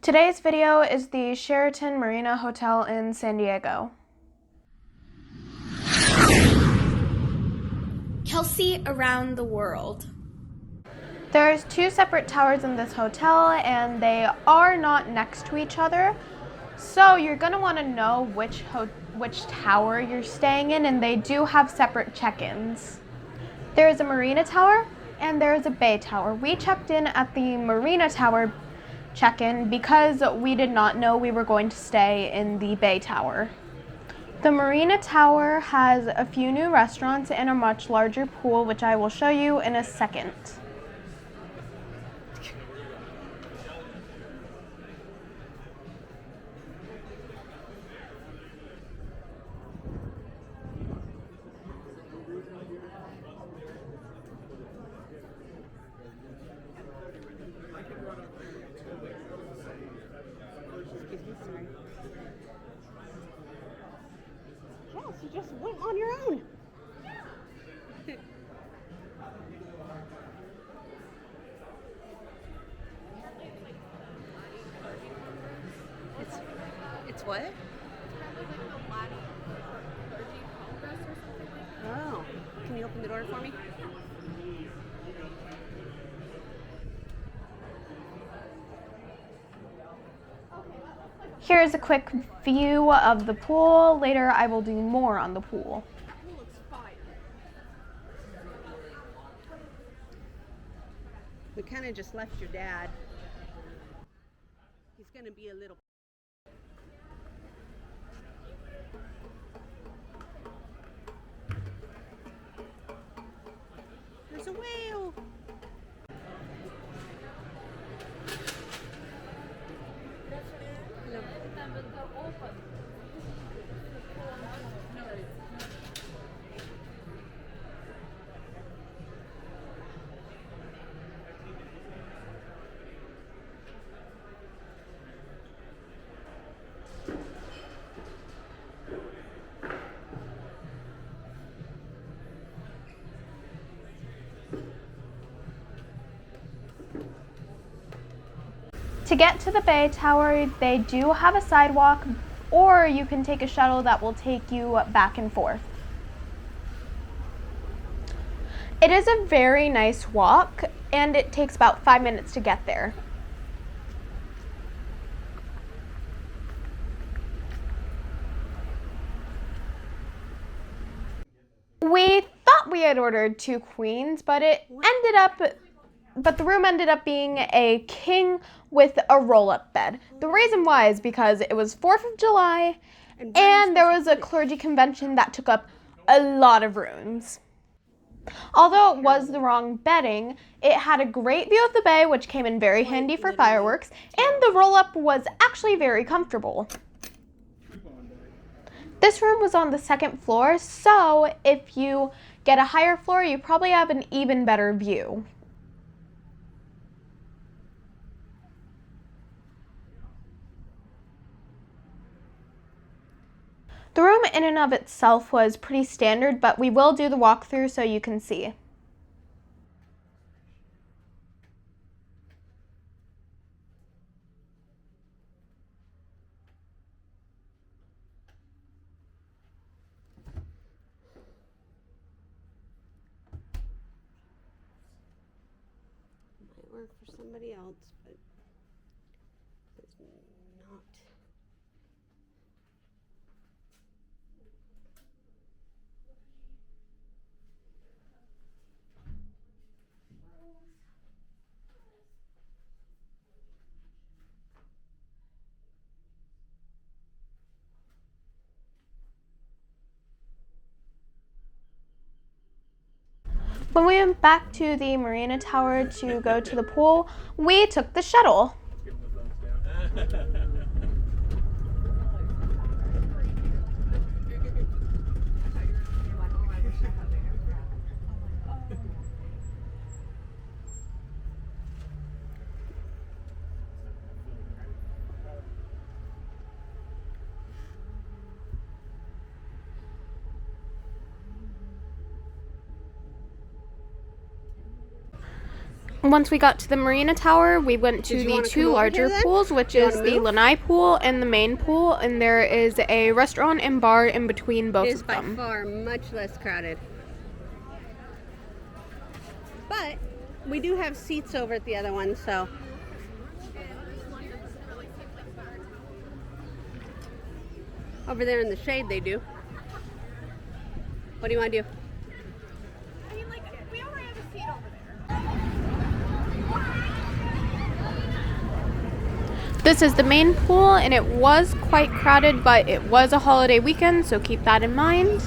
Today's video is the Sheraton Marina Hotel in San Diego. Kelsey around the world. There's two separate towers in this hotel and they are not next to each other. So you're gonna wanna know which tower you're staying in, and they do have separate check-ins. There is a Marina Tower and there is a Bay Tower. We checked in at the Marina Tower check-in because we did not know we were going to stay in the Bay Tower. The Marina Tower has a few new restaurants and a much larger pool, which I will show you in a second. Yes, you just went on your own. It's what? Oh, can you open the door for me? Here's a quick view of the pool. Later I will do more on the pool. We kind of just left your dad. He's going to be a little... There's a whale. To get to the Bay Tower, they do have a sidewalk, or you can take a shuttle that will take you back and forth. It is a very nice walk, and it takes about 5 minutes to get there. We thought we had ordered 2 queens, but the room ended up being a king with a roll-up bed. The reason why is because it was 4th of July and there was a clergy convention that took up a lot of rooms. Although it was the wrong bedding, it had a great view of the bay, which came in very handy for fireworks, and the roll-up was actually very comfortable. This room was on the 2nd floor, so if you get a higher floor, you probably have an even better view. The room in and of itself was pretty standard, but we will do the walkthrough so you can see. Might work for somebody else, but it's not. When we went back to the Marina Tower to go to the pool, we took the shuttle. Once we got to the Marina Tower, we went to Did you the wanna two come over larger here then? pools, which You is wanna the move? lanai pool and the main pool, and there is a restaurant and bar in between both It is of by them. far much less crowded. But we do have seats over at the other one, so. Over there in the shade they do. What do you want to do? This is the main pool, and it was quite crowded, but it was a holiday weekend, so keep that in mind.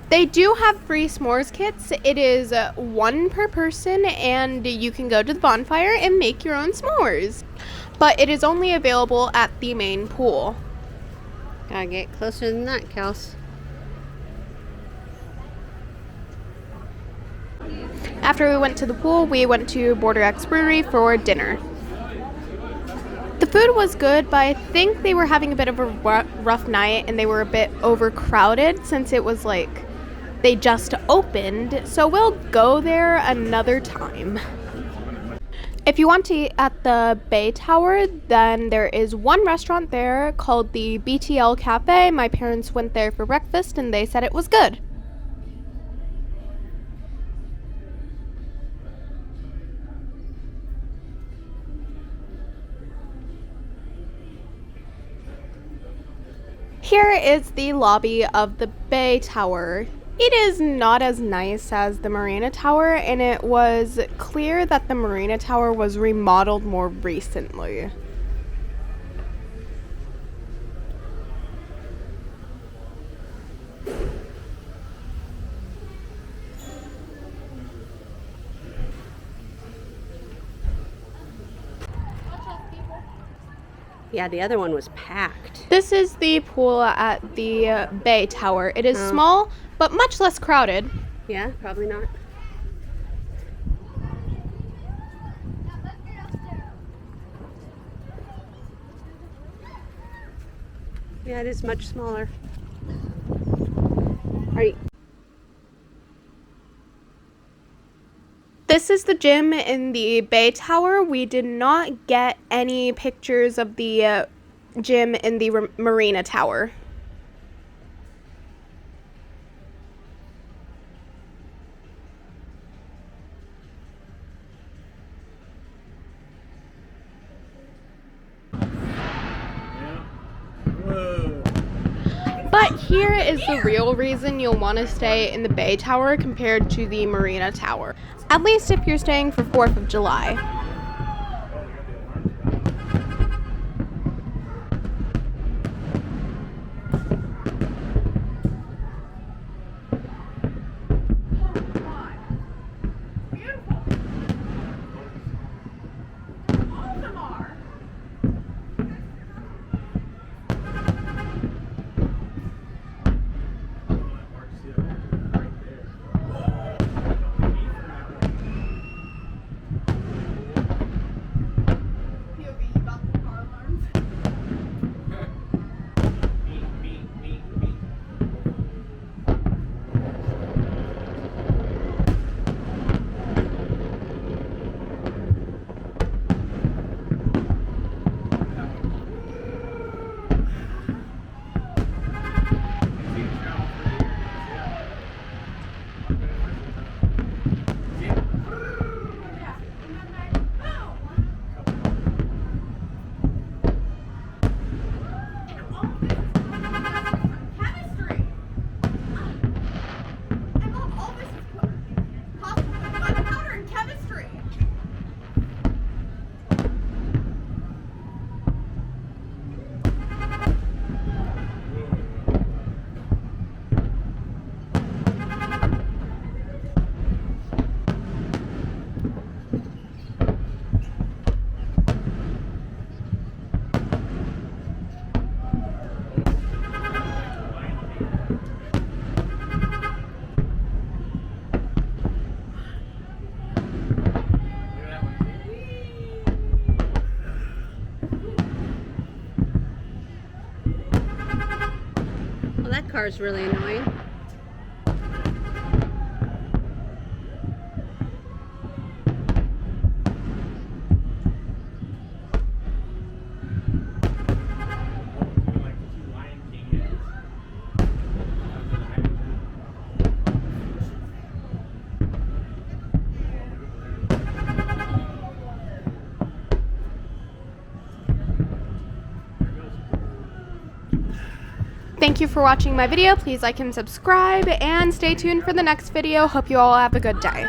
They do have free s'mores kits. It is one per person, and you can go to the bonfire and make your own s'mores. But it is only available at the main pool. Gotta get closer than that, Kels. After we went to the pool, we went to Border X Brewery for dinner. The food was good, but I think they were having a bit of a rough night, and they were a bit overcrowded since it was like they just opened, so we'll go there another time. If you want to eat at the Bay Tower, then there is one restaurant there called the BTL Cafe. My parents went there for breakfast and they said it was good. Here is the lobby of the Bay Tower. It is not as nice as the Marina Tower, and it was clear that the Marina Tower was remodeled more recently. Yeah, the other one was packed. This is the pool at the Bay Tower. It is small, but much less crowded. Yeah, probably not. Yeah, it is much smaller. This is the gym in the Bay Tower. We did not get any pictures of the gym in the Marina Tower. But here is the real reason you'll want to stay in the Bay Tower compared to the Marina Tower. At least if you're staying for 4th of July. car is really annoying. Thank you for watching my video. Please like and subscribe and stay tuned for the next video. Hope you all have a good day.